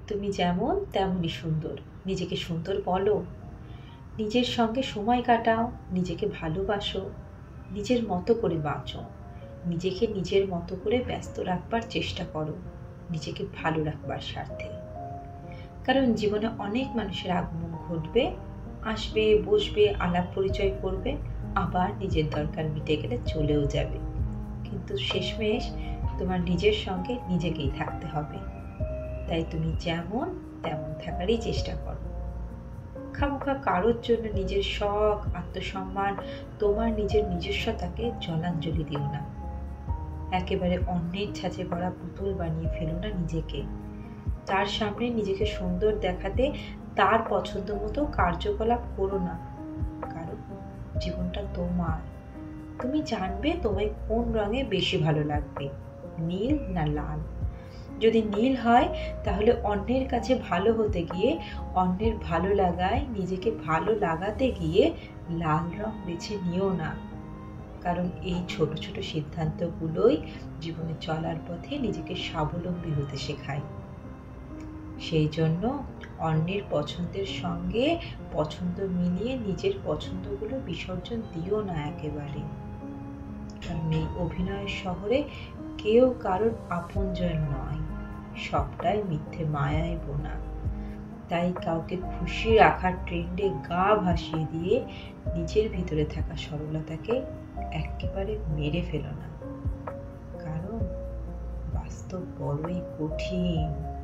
তুমি যেমন তেমনই সুন্দর। নিজেকে সুন্দর বলো, নিজের সঙ্গে সময় কাটাও, নিজেকে ভালোবাসো, নিজের মতো করে বাঁচো, নিজেকে নিজের মতো করে ব্যস্ত রাখবার চেষ্টা করো, নিজেকে ভালো রাখবার স্বার্থে। কারণ জীবনে অনেক মানুষের আগমন ঘটবে, আসবে, বসবে, আলাপ পরিচয় করবে, আবার নিজের দরকার মিটে গেলে চলেও যাবে। কিন্তু শেষমেশ তোমার নিজের সঙ্গে নিজেকেই থাকতে হবে। তাই তুমি যেমন তেমন থাকারই চেষ্টা করো। খামোখা কারোর জন্য নিজের শখ, আত্মসম্মান, তোমার নিজের নিজস্বতাকে জলাঞ্জলি দিও না। একেবারে অন্যের ছাঁচে ভরা পুতুল বানিয়ে ফেলো না নিজেকে। তার সামনে নিজেকে সুন্দর দেখাতে তার পছন্দ মতো কার্যকলাপ করো না। কারণ জীবনটা তোমার। তুমি জানবে তোমায় কোন রঙে বেশি ভালো লাগবে, নীল না লাল। যদি নীল হয় তাহলে অন্যের কাছে ভালো হতে গিয়ে, অন্যের ভালো লাগায় নিজেকে ভালো লাগাতে গিয়ে লাল রং বেছে নিও না। কারণ এই ছোট ছোট সিদ্ধান্তগুলোই জীবনে চলার পথে নিজেকে স্বাবলম্বী হতে শেখায়। সেই জন্য অন্যের পছন্দের সঙ্গে পছন্দ মিলিয়ে নিজের পছন্দগুলো বিসর্জন দিও না একেবারে। কারণ এই অভিনয়ের শহরে কেউ কারোর আপনজন নয়, সবটাই মিথ্যে মায়ায় বোনা। তাই কাউকে খুশি রাখার ট্রেন্ডে গা ভাসিয়ে দিয়ে নিজের ভিতরে থাকা সরলতাকে একেবারে মেরে ফেলো না। কারণ বাস্তব বড়ই কঠিন।